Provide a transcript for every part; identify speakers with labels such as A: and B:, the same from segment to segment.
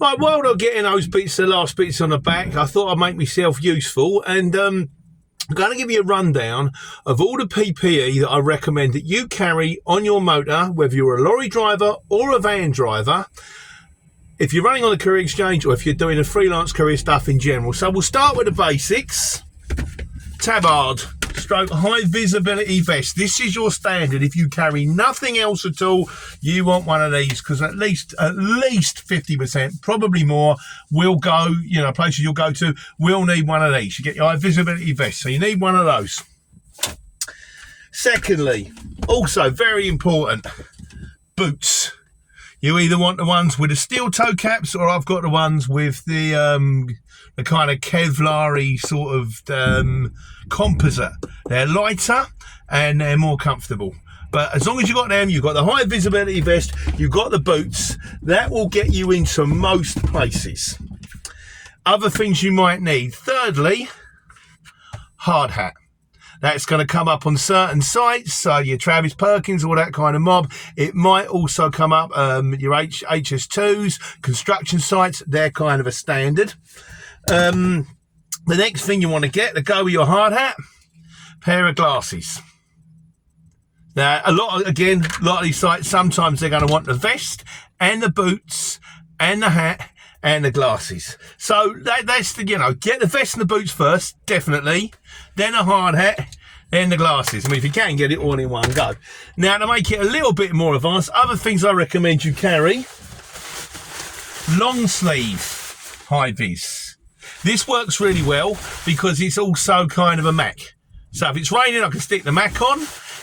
A: Right, while I'm getting those bits, the last bits on the back, I thought I'd make myself useful, and I'm going to give you a rundown of all the PPE that I recommend that you carry on your motor, whether you're a lorry driver or a van driver, if you're running on a career exchange or if you're doing a freelance career stuff in general. So we'll start with the basics. Tabard stroke high visibility vest. This is your standard. If you carry nothing else at all, you want one of these, because at least 50%, probably more, will go, places you'll go to will need one of these. You get your high visibility vest, so you need one of those. Secondly, also very important, boots. You either want the ones with the steel toe caps, or I've got the ones with the kind of Kevlar-y sort of composite. They're lighter and they're more comfortable. But as long as you've got them, you've got the high visibility vest, you've got the boots, that will get you into most places. Other things you might need. Thirdly, hard hat. That's going to come up on certain sites, so your Travis Perkins, all that kind of mob. It might also come up your HS2s, construction sites. They're kind of a standard. The next thing you want to get to go with your hard hat, pair of glasses. Now, a lot of these sites, sometimes they're going to want the vest and the boots and the hat and the glasses. So that's the, get the vest and the boots first, definitely. Then a hard hat, then the glasses. I mean, if you can get it all in one go. Now, to make it a little bit more advanced, other things I recommend you carry: long sleeve high vis. This works really well because it's also kind of a Mac. So if it's raining, I can stick the Mac on.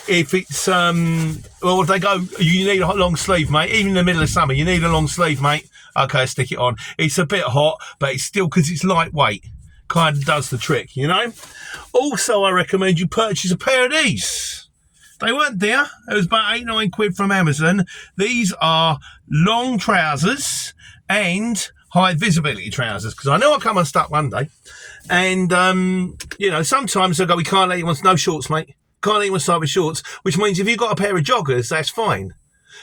A: If it's, if they go, you need a long sleeve, mate. Even in the middle of summer, you need a long sleeve, mate. Okay, stick it on. It's a bit hot, but it's still, because it's lightweight, kind of does the trick, Also, I recommend you purchase a pair of these. They weren't there. It was about £8-9 from Amazon. These are long trousers and high visibility trousers, because I know I'll come unstuck one day. And, sometimes they'll go, we can't let you on, no shorts, mate. Can't let you on side with shorts, which means if you've got a pair of joggers, that's fine.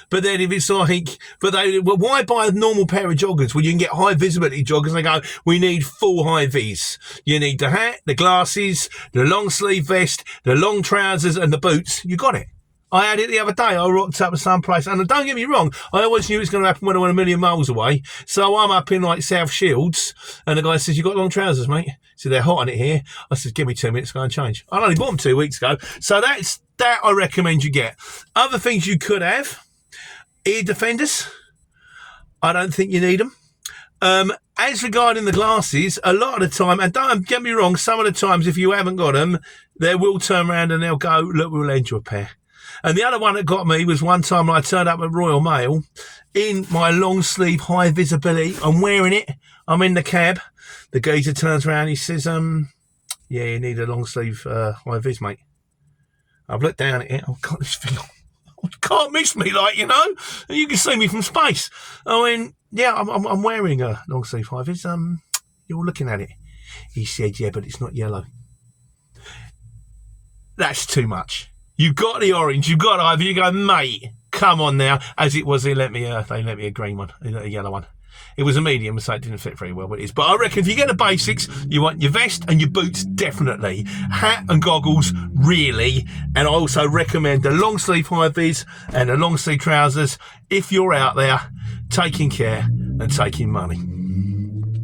A: But then if it's like, why buy a normal pair of joggers when you can get high visibility joggers? They go, we need full high vis. You need the hat, the glasses, the long sleeve vest, the long trousers and the boots. You got it. I had it the other day. I rocked up at some place, and don't get me wrong, I always knew it was going to happen when I went a million miles away. So I'm up in like South Shields, and the guy says, you got long trousers, mate? So they're hot on it here. I said, give me 2 minutes, go and change. I only bought them 2 weeks ago. So that I recommend you get. Other things you could have: ear defenders. I don't think you need them. As regarding the glasses, a lot of the time, and don't get me wrong, some of the times if you haven't got them, they will turn around and they'll go, look, we'll lend you a pair. And the other one that got me was one time I turned up at Royal Mail in my long sleeve high visibility. I'm wearing it. I'm in the cab. The geezer turns around. He says, yeah, you need a long sleeve high vis, mate. I've looked down at it. I've got this thing on. You can't miss me, you can see me from space. I mean, yeah, I'm wearing a long sleeve high vis. You're looking at it. He said, yeah, but it's not yellow. That's too much. You've got the orange, you've got either. You go, mate, come on now. As it was, they let me a green one, a yellow one. It was a medium, so it didn't fit very well, but it is. But I reckon if you get the basics, you want your vest and your boots, definitely. Hat and goggles, really. And I also recommend the long sleeve high vis and the long sleeve trousers if you're out there taking care and taking money.